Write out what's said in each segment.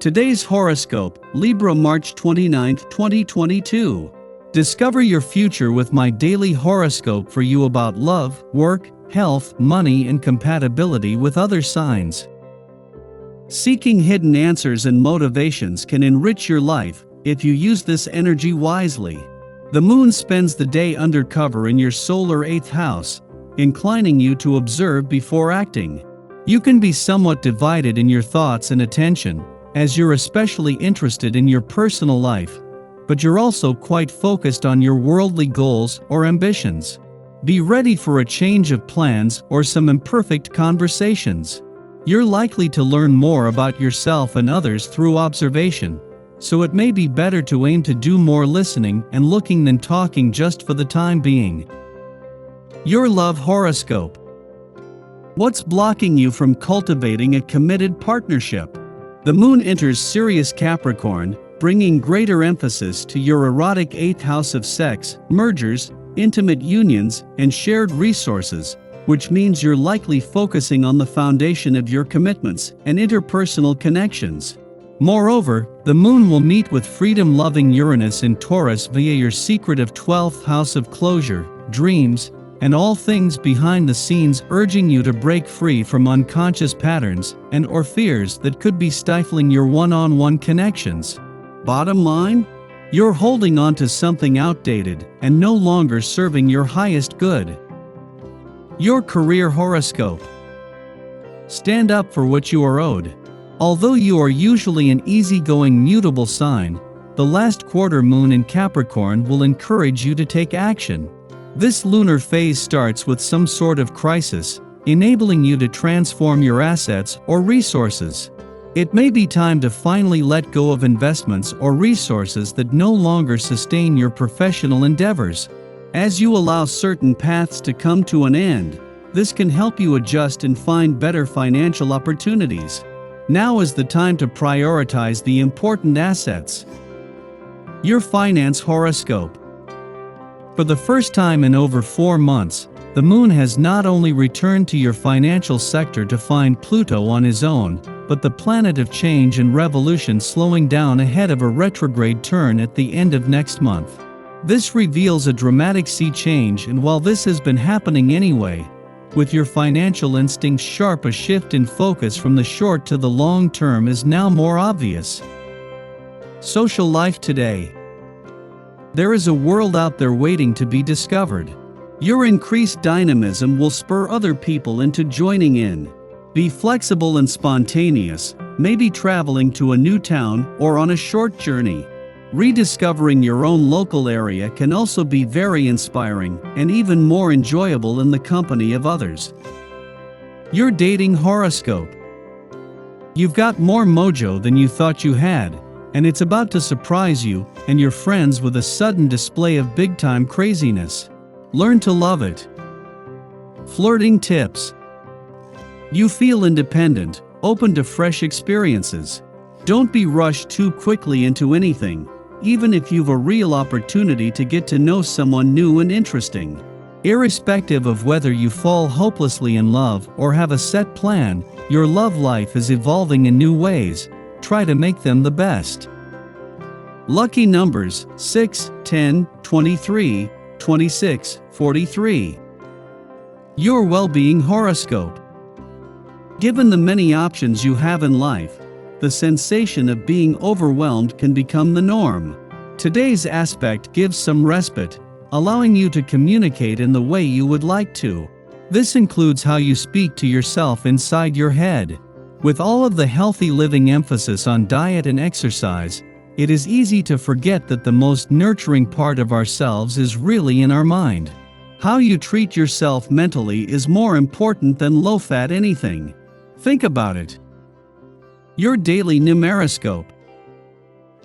Today's horoscope, Libra March 29, 2022. Discover your future with my daily horoscope for you about love, work, health, money, and compatibility with other signs. Seeking hidden answers and motivations can enrich your life if you use this energy wisely. The moon spends the day undercover in your solar 8th house, inclining you to observe before acting. You can be somewhat divided in your thoughts and attention, as you're especially interested in your personal life, but you're also quite focused on your worldly goals or ambitions. Be ready for a change of plans or some imperfect conversations. You're likely to learn more about yourself and others through observation, so it may be better to aim to do more listening and looking than talking just for the time being. Your love horoscope. What's blocking you from cultivating a committed partnership? The moon enters Sirius Capricorn, bringing greater emphasis to your erotic 8th house of sex, mergers, intimate unions, and shared resources, which means you're likely focusing on the foundation of your commitments and interpersonal connections. Moreover, the moon will meet with freedom-loving Uranus in Taurus via your secretive 12th house of closure, dreams, and all things behind the scenes, urging you to break free from unconscious patterns and or fears that could be stifling your one-on-one connections. Bottom line? You're holding on to something outdated and no longer serving your highest good. Your career horoscope. Stand up for what you are owed. Although you are usually an easygoing mutable sign, the last quarter moon in Capricorn will encourage you to take action. This lunar phase starts with some sort of crisis, enabling you to transform your assets or resources. It may be time to finally let go of investments or resources that no longer sustain your professional endeavors. As you allow certain paths to come to an end, this can help you adjust and find better financial opportunities. Now is the time to prioritize the important assets. Your finance horoscope. For the first time in over 4 months, the moon has not only returned to your financial sector to find Pluto on his own, but the planet of change and revolution slowing down ahead of a retrograde turn at the end of next month. This reveals a dramatic sea change, and while this has been happening anyway, with your financial instincts sharp, a shift in focus from the short to the long term is now more obvious. Social life today. There is a world out there waiting to be discovered. Your increased dynamism will spur other people into joining in. Be flexible and spontaneous, maybe traveling to a new town or on a short journey. Rediscovering your own local area can also be very inspiring and even more enjoyable in the company of others. Your dating horoscope. You've got more mojo than you thought you had, and it's about to surprise you and your friends with a sudden display of big-time craziness. Learn to love it. Flirting tips. You feel independent, open to fresh experiences. Don't be rushed too quickly into anything, even if you've a real opportunity to get to know someone new and interesting. Irrespective of whether you fall hopelessly in love or have a set plan, your love life is evolving in new ways. Try to make them the best. Lucky numbers 6, 10, 23, 26, 43. Your well-being horoscope. Given the many options you have in life, the sensation of being overwhelmed can become the norm. Today's aspect gives some respite, allowing you to communicate in the way you would like to. This includes how you speak to yourself inside your head. With all of the healthy living emphasis on diet and exercise, it is easy to forget that the most nurturing part of ourselves is really in our mind. How you treat yourself mentally is more important than low-fat anything. Think about it. Your daily numeroscope.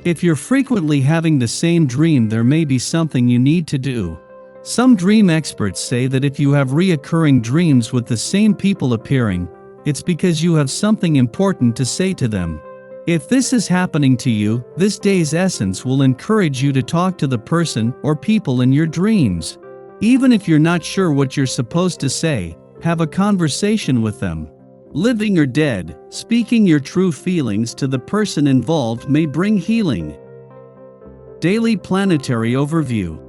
If you're frequently having the same dream, there may be something you need to do. Some dream experts say that if you have reoccurring dreams with the same people appearing, it's because you have something important to say to them. If this is happening to you, this day's essence will encourage you to talk to the person or people in your dreams. Even if you're not sure what you're supposed to say, have a conversation with them. Living or dead, speaking your true feelings to the person involved may bring healing. Daily planetary overview.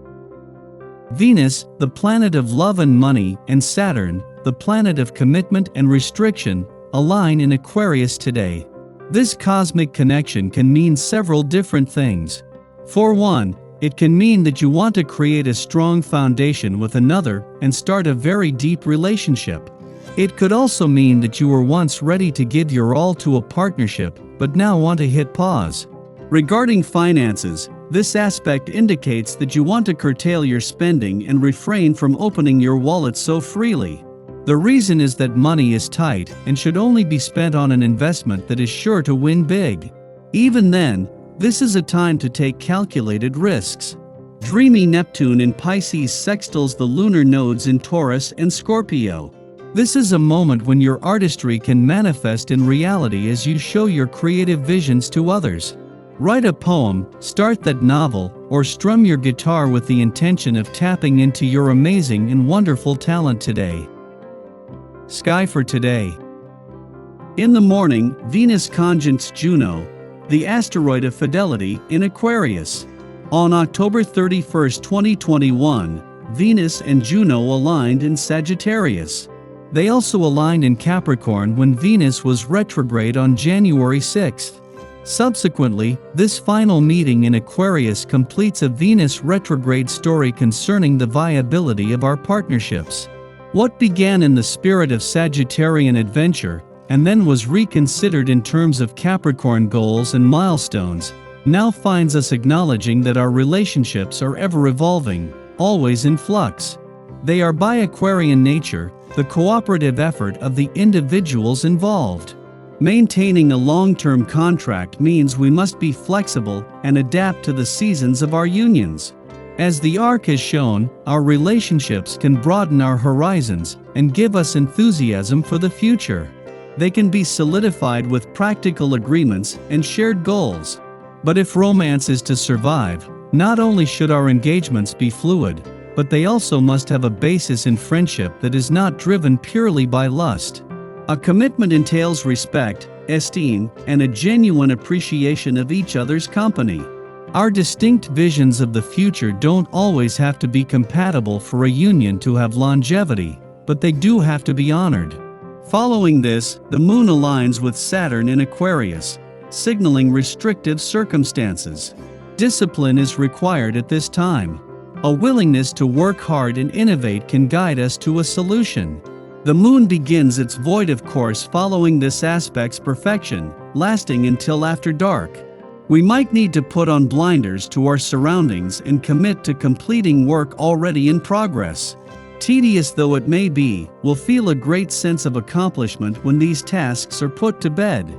Venus, the planet of love and money, and Saturn, the planet of commitment and restriction, align in Aquarius today. This cosmic connection can mean several different things. For one, it can mean that you want to create a strong foundation with another and start a very deep relationship. It could also mean that you were once ready to give your all to a partnership, but now want to hit pause. Regarding finances, this aspect indicates that you want to curtail your spending and refrain from opening your wallet so freely. The reason is that money is tight and should only be spent on an investment that is sure to win big. Even then, this is a time to take calculated risks. Dreamy Neptune in Pisces sextiles the lunar nodes in Taurus and Scorpio. This is a moment when your artistry can manifest in reality as you show your creative visions to others. Write a poem, start that novel, or strum your guitar with the intention of tapping into your amazing and wonderful talent today. Sky for today. In the morning, Venus conjuncts Juno, the asteroid of fidelity, in Aquarius. On October 31, 2021, Venus and Juno aligned in Sagittarius. They also aligned in Capricorn when Venus was retrograde on January 6. Subsequently, this final meeting in Aquarius completes a Venus retrograde story concerning the viability of our partnerships. What began in the spirit of Sagittarian adventure, and then was reconsidered in terms of Capricorn goals and milestones, now finds us acknowledging that our relationships are ever evolving, always in flux. They are by Aquarian nature, the cooperative effort of the individuals involved. Maintaining a long-term contract means we must be flexible and adapt to the seasons of our unions. As the arc has shown, our relationships can broaden our horizons and give us enthusiasm for the future. They can be solidified with practical agreements and shared goals. But if romance is to survive, not only should our engagements be fluid, but they also must have a basis in friendship that is not driven purely by lust. A commitment entails respect, esteem, and a genuine appreciation of each other's company. Our distinct visions of the future don't always have to be compatible for a union to have longevity, but they do have to be honored. Following this, the moon aligns with Saturn in Aquarius, signaling restrictive circumstances. Discipline is required at this time. A willingness to work hard and innovate can guide us to a solution. The moon begins its void course following this aspect's perfection, lasting until after dark. We might need to put on blinders to our surroundings and commit to completing work already in progress. Tedious though it may be, we'll feel a great sense of accomplishment when these tasks are put to bed.